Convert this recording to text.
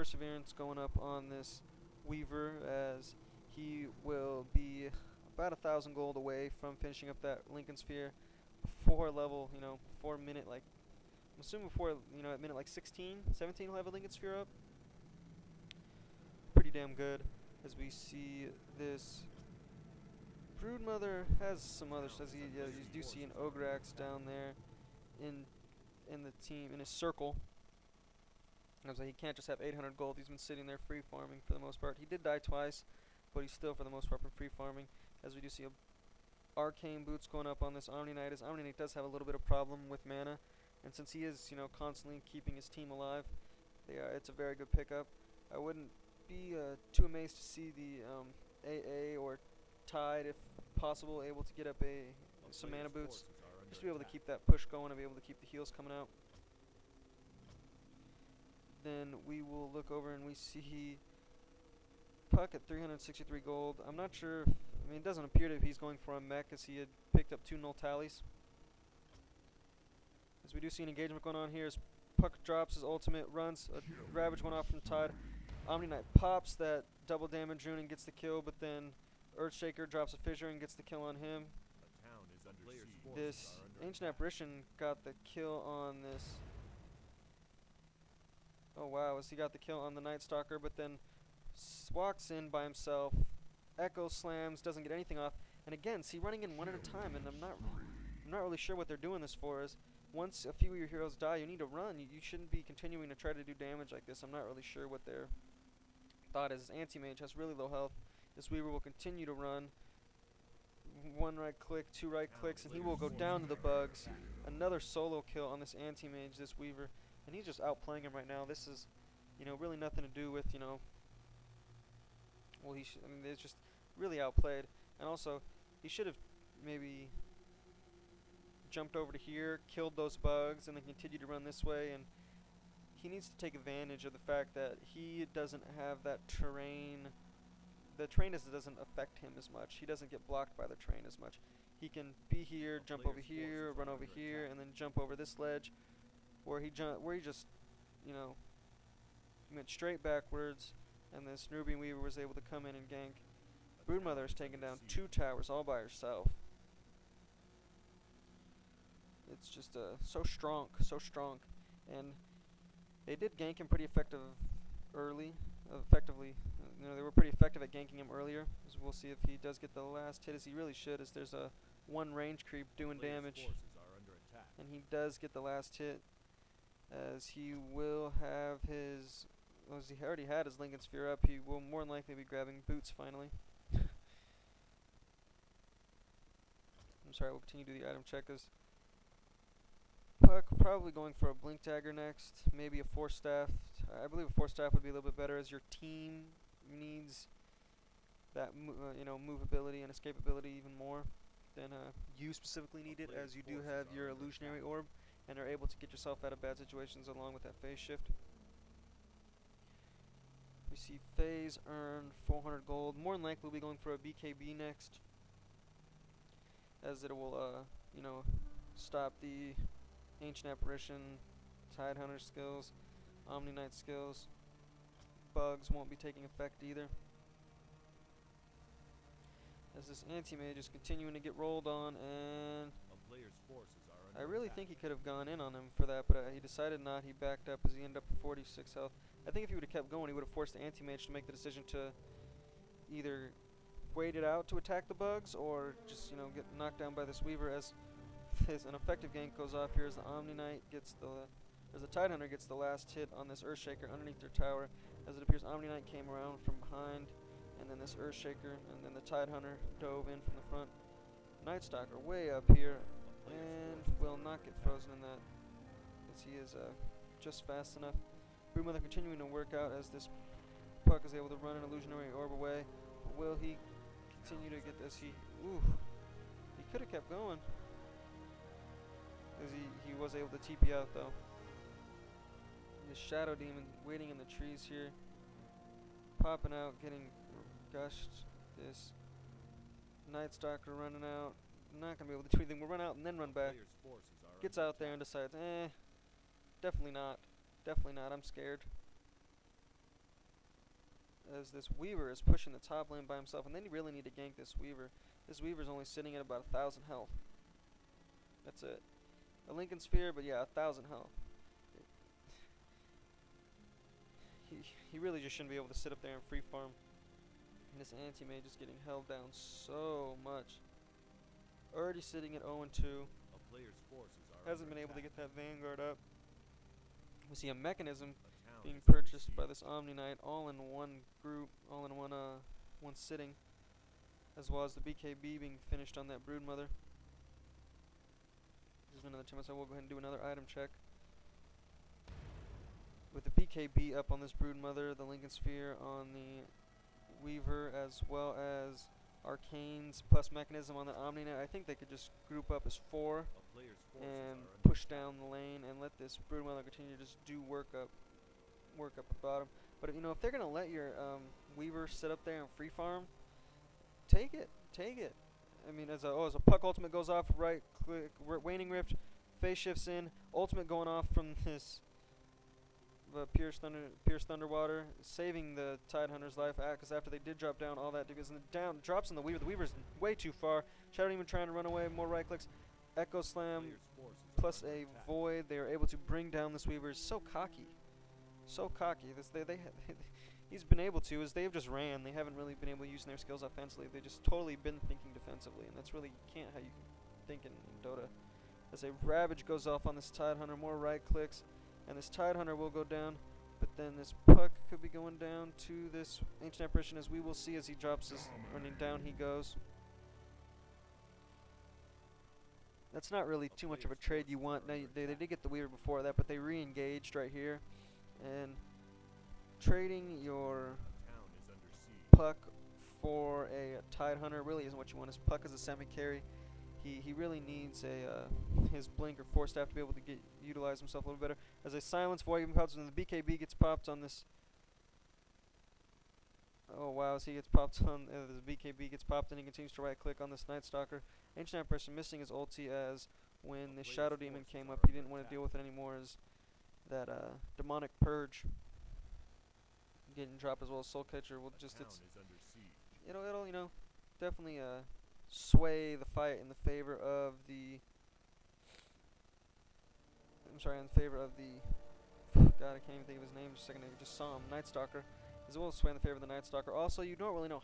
Perseverance going up on this Weaver, as he will be about 1,000 gold away from finishing up that Lincoln Sphere before level, before minute, like, I'm assuming before, at minute like 16, 17 he'll have a Lincoln Sphere up. Pretty damn good, as we see this Broodmother has some other stuff. You do see an Ograx down there in the team, in his circle. I was like, he can't just have 800 gold. He's been sitting there free farming for the most part. He did die twice, but he's still for the most part been free farming. As we do see a Arcane Boots going up on this Omni Knight, as Omni Knight does have a little bit of problem with mana, and since he is constantly keeping his team alive, it's a very good pickup. I wouldn't be too amazed to see the AA or Tide, if possible, able to get up some mana boots, just to be able to keep that push going and be able to keep the heals coming out. Then we will look over and we see Puck at 363 gold. I'm not sure if, it doesn't appear that he's going for a mech, as he had picked up 2 null tallies. As we do see an engagement going on here, as Puck drops his ultimate, runs a Ravage one off from Tide. Omni Knight pops that double damage rune and gets the kill, but then Earthshaker drops a fissure and gets the kill on him. This Ancient Apparition got the kill on this. Oh wow, as he got the kill on the Night Stalker, but then walks in by himself, Echo slams, doesn't get anything off, and again, see, running in one at a time, and I'm not really sure what they're doing this for. Is once a few of your heroes die, you need to run. You shouldn't be continuing to try to do damage like this. I'm not really sure what their thought is. Anti-Mage has really low health. This Weaver will continue to run. 1 right click, 2 right clicks, and he will go down to the bugs. Another solo kill on this Anti-Mage, this Weaver, and he's just outplaying him right now. This is, really nothing to do with, well, it's just really outplayed. And also, he should have maybe jumped over to here, killed those bugs, and then continued to run this way. And he needs to take advantage of the fact that he doesn't have that terrain. The terrain doesn't affect him as much. He doesn't get blocked by the terrain as much. He can be here, jump over here, run over here, and then jump over this ledge, where he just, went straight backwards, and this Nubian Weaver was able to come in and gank. Broodmother has taken down 2 towers all by herself. It's just so strong, and they did gank him pretty effectively. They were pretty effective at ganking him earlier. As we'll see if he does get the last hit, as he really should, as there's a 1 range creep doing damage, and he does get the last hit, as he will have his, as he already had his Lincoln Sphere up, he will more than likely be grabbing boots finally. I'm sorry, we'll continue to do the item check. As Puck probably going for a Blink Dagger next, maybe a Force Staff. I believe a Force Staff would be a little bit better, as your team needs that movability and escapability even more than you specifically need it, as you do have your Illusionary Orb and are able to get yourself out of bad situations along with that phase shift. We see Phase earn 400 gold. More than likely we'll be going for a BKB next, as it will stop the Ancient Apparition, Tide Hunter skills, Omni Knight skills. Bugs won't be taking effect either, as this Anti-Mage is continuing to get rolled on, and I really think he could have gone in on him for that, but he decided not. He backed up as he ended up with 46 health. I think if he would have kept going, he would have forced the Anti-Mage to make the decision to either wait it out to attack the bugs, or just get knocked down by this Weaver, as an effective gank goes off here, as the Omni Knight gets as the Tide Hunter gets the last hit on this Earthshaker underneath their tower. As it appears, Omni Knight came around from behind, and then this Earthshaker, and then the Tide Hunter dove in from the front. Night Stalker way up here, and will not get frozen in that, as he is just fast enough. Broodmother continuing to work out, as this Puck is able to run an Illusionary Orb away. But will he continue to get this? He could have kept going, as he was able to TP out though. This Shadow Demon waiting in the trees here, popping out, getting gushed. This Night Stalker running out, not gonna be able to do anything. We'll run out and then run back. Gets out there and decides, definitely not, I'm scared. as this Weaver is pushing the top lane by himself, and they really need to gank this Weaver. This Weaver's only sitting at about 1,000 health. That's it. A Lincoln Sphere, but yeah, 1,000 health. He really just shouldn't be able to sit up there and free farm. And this anti-mage is getting held down so much. Already sitting at 0-2. Hasn't been able to get that Vanguard up. We see a mechanism being purchased by this Omni Knight, all in one group, all in one sitting, as well as the BKB being finished on that Broodmother. There's another 10 minutes, so we'll go ahead and do another item check. With the BKB up on this Broodmother, the Lincoln Sphere on the Weaver, as well as Arcanes plus Mechanism on the Omni Knight, I think they could just group up as 4 and push down the lane and let this Broodmother continue to just do work up the bottom. But you know, if they're gonna let your Weaver sit up there and free farm, take it. I mean, as a puck ultimate goes off, right click, Waning Rift, phase shifts in, ultimate going off from this Pierce Thunderwater, saving the Tidehunter's life, because after they did drop down, all that because down drops on the Weaver. The Weaver's way too far. Shadow Demon trying to run away, more right clicks, Echo Slam plus a Void. They are able to bring down this Weaver. So cocky. He's been able to, as they've just ran. They haven't really been able to use their skills offensively. They've just totally been thinking defensively, and that's really can't how you think in Dota. As a Ravage goes off on this Tidehunter, more right clicks, and this Tidehunter will go down, but then this puck could be going down to this Ancient Apparition, as we will see as he drops his running down he goes. That's not really too much of a trade you want. Now they did get the Weaver before that, but they re-engaged right here, and trading your puck for a Tidehunter really isn't what you want. His puck is a semi-carry. He really needs his blink or force staff to be able to utilize himself a little better. As a silence void even pops, and the BKB gets popped on this. Oh wow! As he gets popped on, the BKB gets popped, and he continues to right click on this Night Stalker. Ancient Apparition missing his ulti, as when the Shadow Demon came up, he didn't want to deal with it anymore. As that demonic purge getting dropped, as well as Soul Catcher will just it'll you know definitely sway the fight in the favor of the God, I can't even think of his name. Just a second, I just saw him. Night Stalker, as well as sway in the favor of the Night Stalker. Also, you don't really know